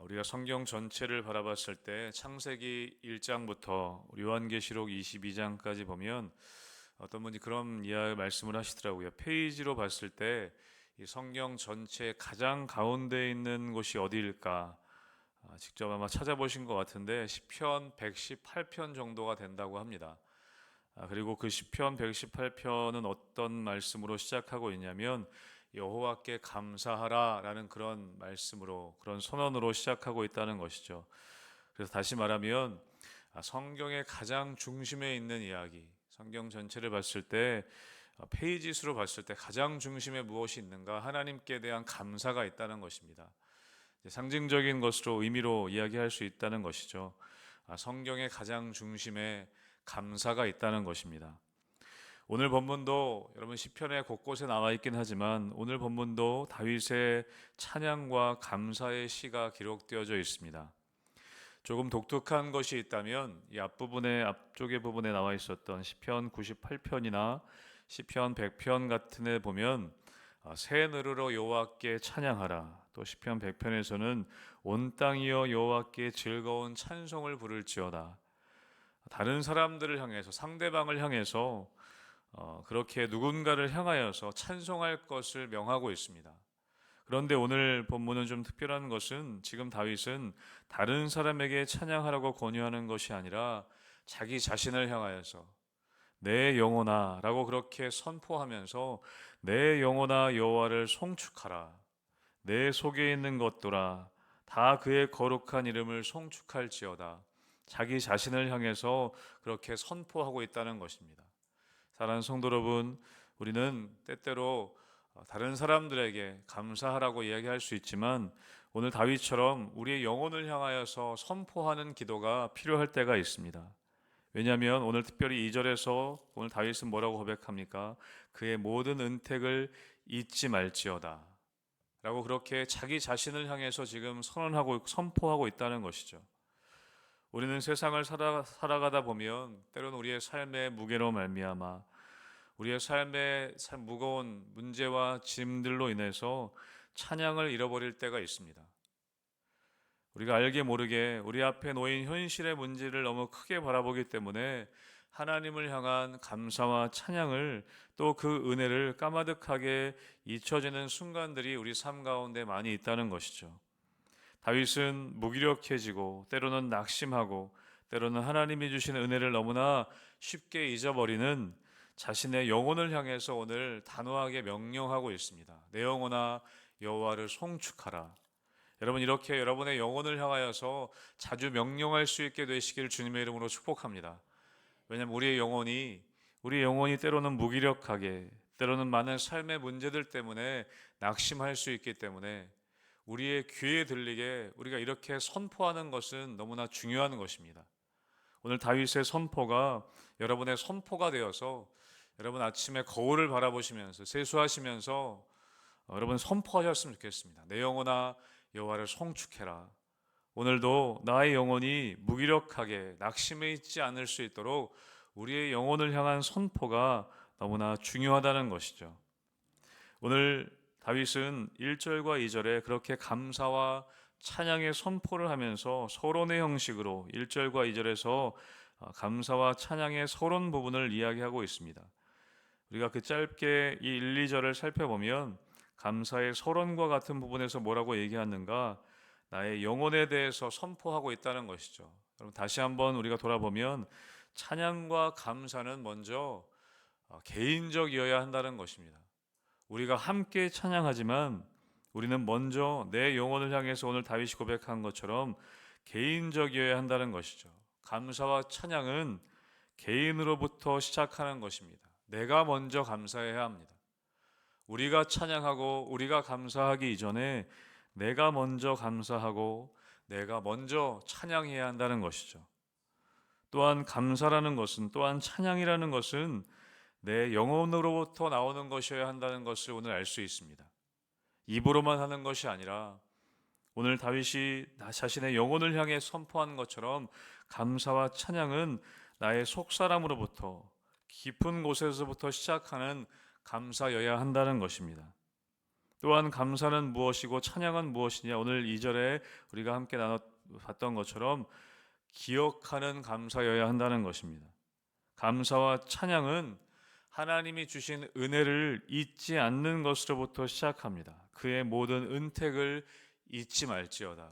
우리가 성경 전체를 바라봤을 때 창세기 1장부터 요한계시록 22장까지 보면 어떤 분이 그런 말씀을 하시더라고요. 페이지로 봤을 때 이 성경 전체 가장 가운데 있는 곳이 어디일까? 직접 아마 찾아보신 것 같은데 시편 118편 정도가 된다고 합니다. 그리고 그 시편 118편은 어떤 말씀으로 시작하고 있냐면 여호와께 감사하라라는 그런 말씀으로, 그런 선언으로 시작하고 있다는 것이죠. 그래서 다시 말하면 성경의 가장 중심에 있는 이야기, 성경 전체를 봤을 때 페이지 수로 봤을 때 가장 중심에 무엇이 있는가? 하나님께 대한 감사가 있다는 것입니다. 상징적인 것으로 의미로 이야기할 수 있다는 것이죠. 성경의 가장 중심에 감사가 있다는 것입니다. 오늘 본문도 여러분 시편의 곳곳에 나와 있긴 하지만 오늘 본문도 다윗의 찬양과 감사의 시가 기록되어져 있습니다. 조금 독특한 것이 있다면 이 앞쪽의 부분에 나와 있었던 시편 98편이나 시편 100편 같은 데 보면 새 노래로 여호와께 찬양하라. 또 시편 100편에서는 온 땅이여 여호와께 즐거운 찬송을 부를지어다. 다른 사람들을 향해서, 상대방을 향해서 그렇게 누군가를 향하여서 찬송할 것을 명하고 있습니다. 그런데 오늘 본문은 좀 특별한 것은 지금 다윗은 다른 사람에게 찬양하라고 권유하는 것이 아니라 자기 자신을 향하여서 내 영혼아 라고 그렇게 선포하면서 내 영혼아 여호와를 송축하라. 내 속에 있는 것들아 다 그의 거룩한 이름을 송축할지어다. 자기 자신을 향해서 그렇게 선포하고 있다는 것입니다. 사랑하는 성도 여러분, 우리는 때때로 다른 사람들에게 감사하라고 이야기할 수 있지만 오늘 다윗처럼 우리의 영혼을 향하여서 선포하는 기도가 필요할 때가 있습니다. 왜냐하면 오늘 특별히 2절에서 오늘 다윗은 뭐라고 고백합니까? 그의 모든 은택을 잊지 말지어다 라고 그렇게 자기 자신을 향해서 지금 선포하고 있다는 것이죠. 우리는 세상을 살아가다 보면 때로는 우리의 삶의 무게로 말미암아 우리의 삶의 무거운 문제와 짐들로 인해서 찬양을 잃어버릴 때가 있습니다. 우리가 알게 모르게 우리 앞에 놓인 현실의 문제를 너무 크게 바라보기 때문에 하나님을 향한 감사와 찬양을 또 그 은혜를 까마득하게 잊혀지는 순간들이 우리 삶 가운데 많이 있다는 것이죠. 다윗은 무기력해지고 때로는 낙심하고 때로는 하나님이 주신 은혜를 너무나 쉽게 잊어버리는 자신의 영혼을 향해서 오늘 단호하게 명령하고 있습니다. 내 영혼아 여호와를 송축하라. 여러분 이렇게 여러분의 영혼을 향하여서 자주 명령할 수 있게 되시길 주님의 이름으로 축복합니다. 왜냐하면 우리의 영혼이 때로는 무기력하게 때로는 많은 삶의 문제들 때문에 낙심할 수 있기 때문에 우리의 귀에 들리게 우리가 이렇게 선포하는 것은 너무나 중요한 것입니다. 오늘 다윗의 선포가 여러분의 선포가 되어서 여러분 아침에 거울을 바라보시면서 세수하시면서 여러분 선포하셨으면 좋겠습니다. 내 영혼아 여호와를 송축해라. 오늘도 나의 영혼이 무기력하게 낙심해 있지 않을 수 있도록 우리의 영혼을 향한 선포가 너무나 중요하다는 것이죠. 오늘 다윗은 1절과 2절에 그렇게 감사와 찬양의 선포를 하면서 서론의 형식으로 1절과 2절에서 감사와 찬양의 서론 부분을 이야기하고 있습니다. 우리가 그 짧게 이 1, 2절을 살펴보면 감사의 서론과 같은 부분에서 뭐라고 얘기하는가? 나의 영혼에 대해서 선포하고 있다는 것이죠. 여러분 다시 한번 우리가 돌아보면 찬양과 감사는 먼저 개인적이어야 한다는 것입니다. 우리가 함께 찬양하지만 우리는 먼저 내 영혼을 향해서 오늘 다윗이 고백한 것처럼 개인적이어야 한다는 것이죠. 감사와 찬양은 개인으로부터 시작하는 것입니다. 내가 먼저 감사해야 합니다. 우리가 찬양하고 우리가 감사하기 이전에 내가 먼저 감사하고 내가 먼저 찬양해야 한다는 것이죠. 또한 감사라는 것은 또한 찬양이라는 것은 내 영혼으로부터 나오는 것이어야 한다는 것을 오늘 알 수 있습니다. 입으로만 하는 것이 아니라 오늘 다윗이 나 자신의 영혼을 향해 선포하는 것처럼 감사와 찬양은 나의 속사람으로부터 깊은 곳에서부터 시작하는 감사여야 한다는 것입니다. 또한 감사는 무엇이고 찬양은 무엇이냐? 오늘 2절에 우리가 함께 나눠봤던 것처럼 기억하는 감사여야 한다는 것입니다. 감사와 찬양은 하나님이 주신 은혜를 잊지 않는 것으로부터 시작합니다. 그의 모든 은택을 잊지 말지어다.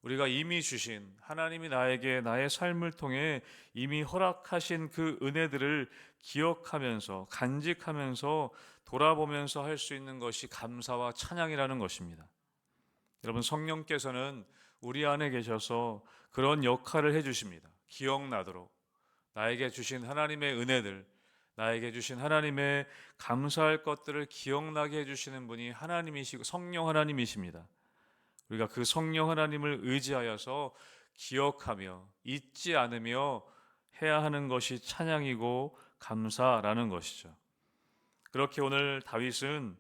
우리가 이미 주신, 하나님이 나에게 나의 삶을 통해 이미 허락하신 그 은혜들을 기억하면서 간직하면서 돌아보면서 할 수 있는 것이 감사와 찬양이라는 것입니다. 여러분, 성령께서는 우리 안에 계셔서 그런 역할을 해주십니다. 기억나도록 나에게 주신 하나님의 은혜들, 나에게 주신 하나님의 감사할 것들을 기억나게 해주시는 분이 하나님이시고 성령 하나님이십니다. 우리가 그 성령 하나님을 의지하여서 기억하며 잊지 않으며 해야 하는 것이 찬양이고 감사라는 것이죠. 그렇게 오늘 다윗은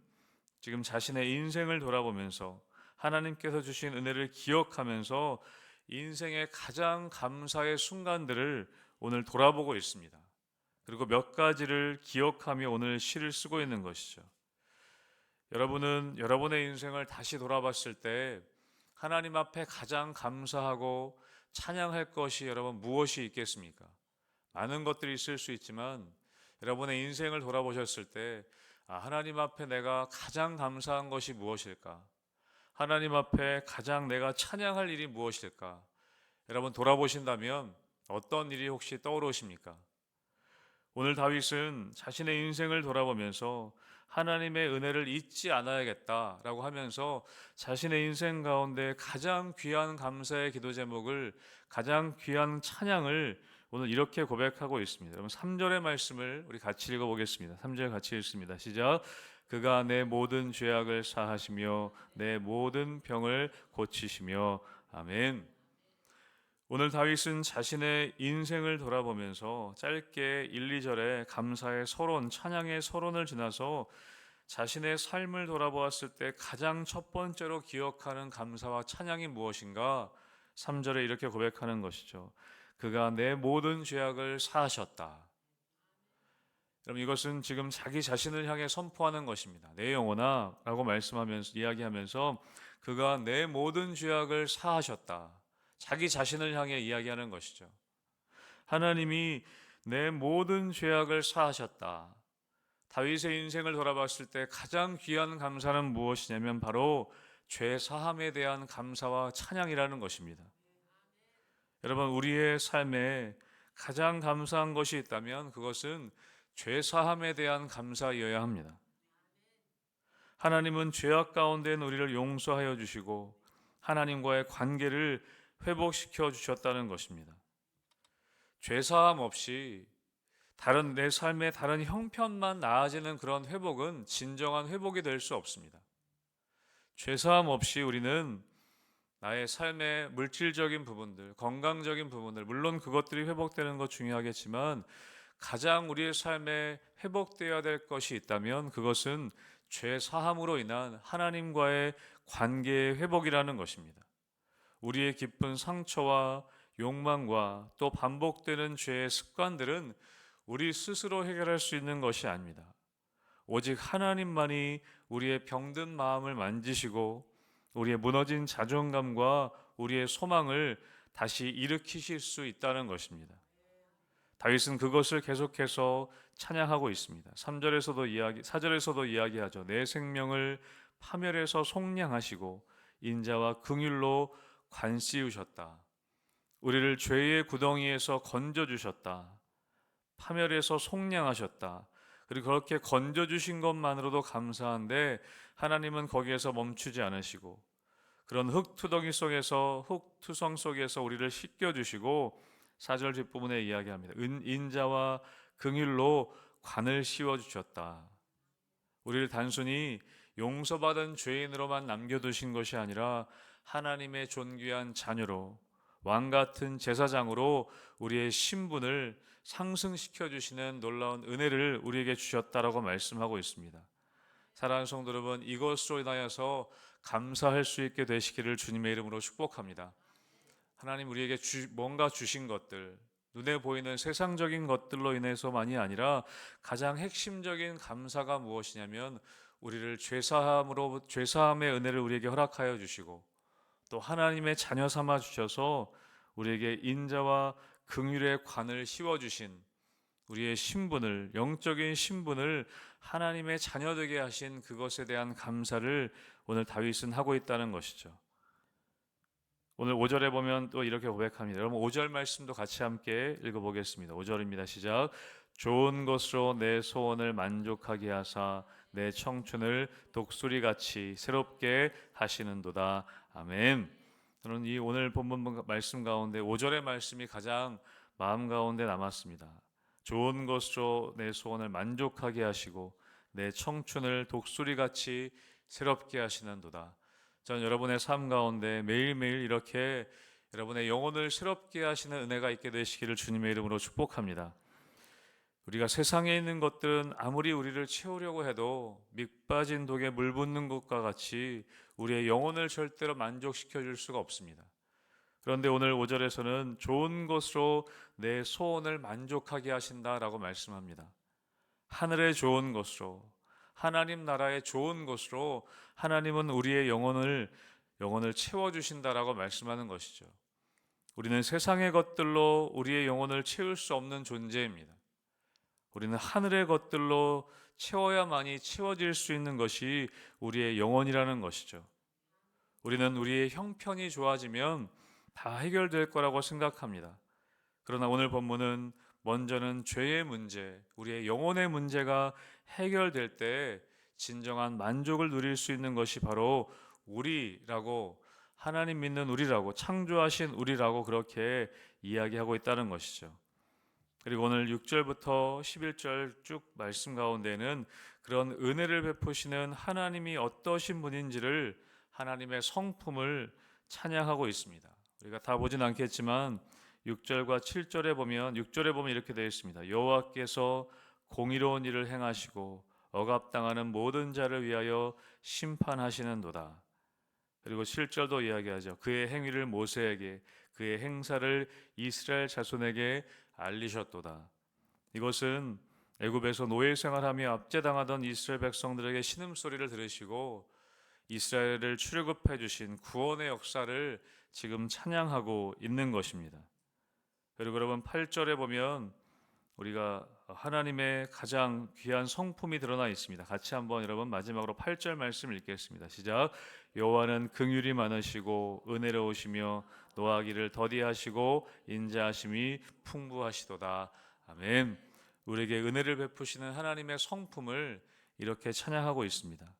지금 자신의 인생을 돌아보면서 하나님께서 주신 은혜를 기억하면서 인생의 가장 감사의 순간들을 오늘 돌아보고 있습니다. 그리고 몇 가지를 기억하며 오늘 시를 쓰고 있는 것이죠. 여러분은 여러분의 인생을 다시 돌아봤을 때 하나님 앞에 가장 감사하고 찬양할 것이 여러분 무엇이 있겠습니까? 많은 것들이 있을 수 있지만 여러분의 인생을 돌아보셨을 때 하나님 앞에 내가 가장 감사한 것이 무엇일까? 하나님 앞에 가장 내가 찬양할 일이 무엇일까? 여러분 돌아보신다면 어떤 일이 혹시 떠오르십니까? 오늘 다윗은 자신의 인생을 돌아보면서 하나님의 은혜를 잊지 않아야겠다라고 하면서 자신의 인생 가운데 가장 귀한 감사의 기도 제목을, 가장 귀한 찬양을 오늘 이렇게 고백하고 있습니다. 여러분 3절의 말씀을 우리 같이 읽어보겠습니다. 3절 같이 읽습니다. 시작. 그가 내 모든 죄악을 사하시며 내 모든 병을 고치시며. 아멘. 오늘 다윗은 자신의 인생을 돌아보면서 짧게 1, 2절에 감사의 서론, 찬양의 서론을 지나서 자신의 삶을 돌아보았을 때 가장 첫 번째로 기억하는 감사와 찬양이 무엇인가? 3절에 이렇게 고백하는 것이죠. 그가 내 모든 죄악을 사하셨다. 여러분 이것은 지금 자기 자신을 향해 선포하는 것입니다. 내 영혼아 라고 말씀하면서 이야기하면서 그가 내 모든 죄악을 사하셨다. 자기 자신을 향해 이야기하는 것이죠. 하나님이 내 모든 죄악을 사하셨다. 다윗의 인생을 돌아봤을 때 가장 귀한 감사는 무엇이냐면 바로 죄 사함에 대한 감사와 찬양이라는 것입니다. 여러분 우리의 삶에 가장 감사한 것이 있다면 그것은 죄 사함에 대한 감사여야 합니다. 하나님은 죄악 가운데 우리를 용서하여 주시고 하나님과의 관계를 회복시켜 주셨다는 것입니다. 죄사함 없이 다른 내 삶의 다른 형편만 나아지는 그런 회복은 진정한 회복이 될 수 없습니다. 죄사함 없이 우리는 나의 삶의 물질적인 부분들, 건강적인 부분들, 물론 그것들이 회복되는 것 중요하겠지만 가장 우리의 삶에 회복되어야 될 것이 있다면 그것은 죄사함으로 인한 하나님과의 관계의 회복이라는 것입니다. 우리의 깊은 상처와 욕망과 또 반복되는 죄의 습관들은 우리 스스로 해결할 수 있는 것이 아닙니다. 오직 하나님만이 우리의 병든 마음을 만지시고 우리의 무너진 자존감과 우리의 소망을 다시 일으키실 수 있다는 것입니다. 다윗은 그것을 계속해서 찬양하고 있습니다. 4절에서도 이야기하죠. 내 생명을 파멸해서 속량하시고 인자와 긍휼로 관 씌우셨다. 우리를 죄의 구덩이에서 건져주셨다. 파멸해서 속량하셨다. 그리고 그렇게 건져주신 것만으로도 감사한데 하나님은 거기에서 멈추지 않으시고 그런 흙투성 속에서 우리를 씻겨주시고 4절 뒷부분에 이야기합니다. 인자와 긍휼로 관을 씌워주셨다. 우리를 단순히 용서받은 죄인으로만 남겨두신 것이 아니라 하나님의 존귀한 자녀로 왕같은 제사장으로 우리의 신분을 상승시켜 주시는 놀라운 은혜를 우리에게 주셨다라고 말씀하고 있습니다. 사랑하는 성도 여러분, 이것으로 인하여서 감사할 수 있게 되시기를 주님의 이름으로 축복합니다. 하나님 우리에게 뭔가 주신 것들, 눈에 보이는 세상적인 것들로 인해서만이 아니라 가장 핵심적인 감사가 무엇이냐면 우리를 죄사함의 은혜를 우리에게 허락하여 주시고 또 하나님의 자녀 삼아 주셔서 우리에게 인자와 긍휼의 관을 씌워 주신 우리의 신분을, 영적인 신분을 하나님의 자녀 되게 하신 그것에 대한 감사를 오늘 다윗은 하고 있다는 것이죠. 오늘 5절에 보면 또 이렇게 고백합니다. 여러분 5절 말씀도 같이 함께 읽어보겠습니다. 5절입니다. 시작. 좋은 것으로 내 소원을 만족하게 하사 내 청춘을 독수리같이 새롭게 하시는도다. 아멘. 저는 이 오늘 본문 말씀 가운데 5절의 말씀이 가장 마음 가운데 남았습니다. 좋은 것으로 내 소원을 만족하게 하시고 내 청춘을 독수리같이 새롭게 하시는도다. 저는 여러분의 삶 가운데 매일매일 이렇게 여러분의 영혼을 새롭게 하시는 은혜가 있게 되시기를 주님의 이름으로 축복합니다. 우리가 세상에 있는 것들은 아무리 우리를 채우려고 해도 밑 빠진 독에 물 붓는 것과 같이 우리의 영혼을 절대로 만족시켜 줄 수가 없습니다. 그런데 오늘 5절에서는 좋은 것으로 내 소원을 만족하게 하신다라고 말씀합니다. 하늘의 좋은 것으로, 하나님 나라의 좋은 것으로 하나님은 우리의 영혼을 채워주신다라고 말씀하는 것이죠. 우리는 세상의 것들로 우리의 영혼을 채울 수 없는 존재입니다. 우리는 하늘의 것들로 채워야만이 채워질 수 있는 것이 우리의 영혼이라는 것이죠. 우리는 우리의 형편이 좋아지면 다 해결될 거라고 생각합니다. 그러나 오늘 본문은 먼저는 죄의 문제, 우리의 영혼의 문제가 해결될 때 진정한 만족을 누릴 수 있는 것이 바로 우리라고, 하나님 믿는 우리라고, 창조하신 우리라고 그렇게 이야기하고 있다는 것이죠. 그리고 오늘 6절부터 11절 쭉 말씀 가운데는 그런 은혜를 베푸시는 하나님이 어떠신 분인지를, 하나님의 성품을 찬양하고 있습니다. 우리가 다 보진 않겠지만 6절과 7절에 보면, 6절에 보면 이렇게 되어 있습니다. 여호와께서 공의로운 일을 행하시고 억압당하는 모든 자를 위하여 심판하시는도다. 그리고 7절도 이야기하죠. 그의 행위를 모세에게, 그의 행사를 이스라엘 자손에게 알리셨도다. 이것은 애굽에서 노예 생활하며 압제당하던 이스라엘 백성들에게 신음소리를 들으시고 이스라엘을 출애굽해 주신 구원의 역사를 지금 찬양하고 있는 것입니다. 그리고 여러분 8절에 보면 우리가 하나님의 가장 귀한 성품이 드러나 있습니다. 같이 한번 여러분 마지막으로 8절 말씀 읽겠습니다. 시작. 여호와는 긍휼이 많으시고 은혜로우시며 노하기를 더디하시고 인자하심이 풍부하시도다. 아멘. 우리에게 은혜를 베푸시는 하나님의 성품을 이렇게 찬양하고 있습니다.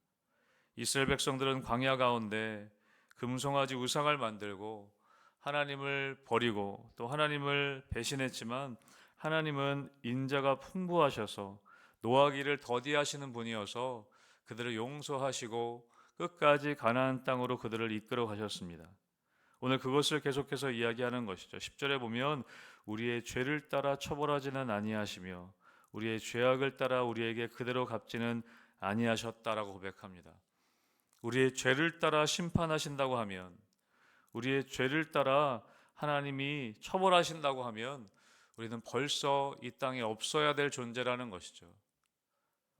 이스라엘 백성들은 광야 가운데 금송아지 우상을 만들고 하나님을 버리고 또 하나님을 배신했지만 하나님은 인자가 풍부하셔서 노하기를 더디하시는 분이어서 그들을 용서하시고 끝까지 가나안 땅으로 그들을 이끌어 가셨습니다. 오늘 그것을 계속해서 이야기하는 것이죠. 10절에 보면 우리의 죄를 따라 처벌하지는 아니하시며 우리의 죄악을 따라 우리에게 그대로 갚지는 아니하셨다라고 고백합니다. 우리의 죄를 따라 심판하신다고 하면, 우리의 죄를 따라 하나님이 처벌하신다고 하면 우리는 벌써 이 땅에 없어야 될 존재라는 것이죠.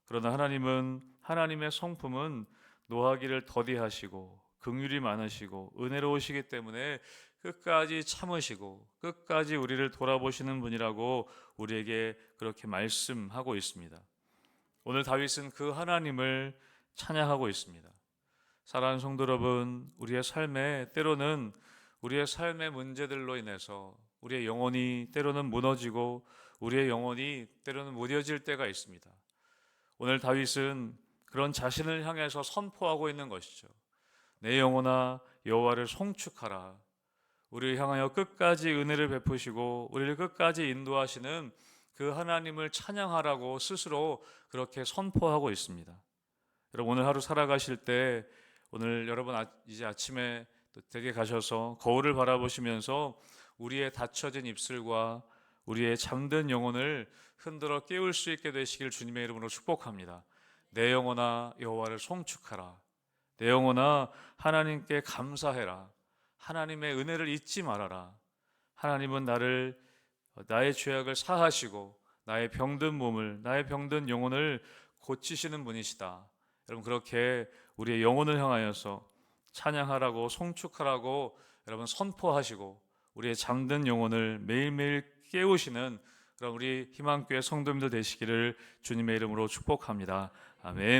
그러나 하나님은, 하나님의 성품은 노하기를 더디하시고 긍휼이 많으시고 은혜로우시기 때문에 끝까지 참으시고 끝까지 우리를 돌아보시는 분이라고 우리에게 그렇게 말씀하고 있습니다. 오늘 다윗은 그 하나님을 찬양하고 있습니다. 사랑하는 성도 여러분, 우리의 삶에 때로는 우리의 삶의 문제들로 인해서 우리의 영혼이 때로는 무너지고 우리의 영혼이 때로는 무뎌질 때가 있습니다. 오늘 다윗은 그런 자신을 향해서 선포하고 있는 것이죠. 내 영혼아 여호와를 송축하라. 우리를 향하여 끝까지 은혜를 베푸시고 우리를 끝까지 인도하시는 그 하나님을 찬양하라고 스스로 그렇게 선포하고 있습니다. 여러분 오늘 하루 살아가실 때, 오늘 여러분 이제 아침에 또 댁에 가셔서 거울을 바라보시면서 우리의 닫혀진 입술과 우리의 잠든 영혼을 흔들어 깨울 수 있게 되시길 주님의 이름으로 축복합니다. 내 영혼아 여호와를 송축하라. 내 영혼아 하나님께 감사해라. 하나님의 은혜를 잊지 말아라. 하나님은 나의 죄악을 사하시고 나의 병든 몸을, 나의 병든 영혼을 고치시는 분이시다. 여러분 그렇게 우리의 영혼을 향하여서 찬양하라고 송축하라고 여러분 선포하시고 우리의 잠든 영혼을 매일매일 깨우시는 그런 우리 희망교회 성도님들 되시기를 주님의 이름으로 축복합니다. 아멘.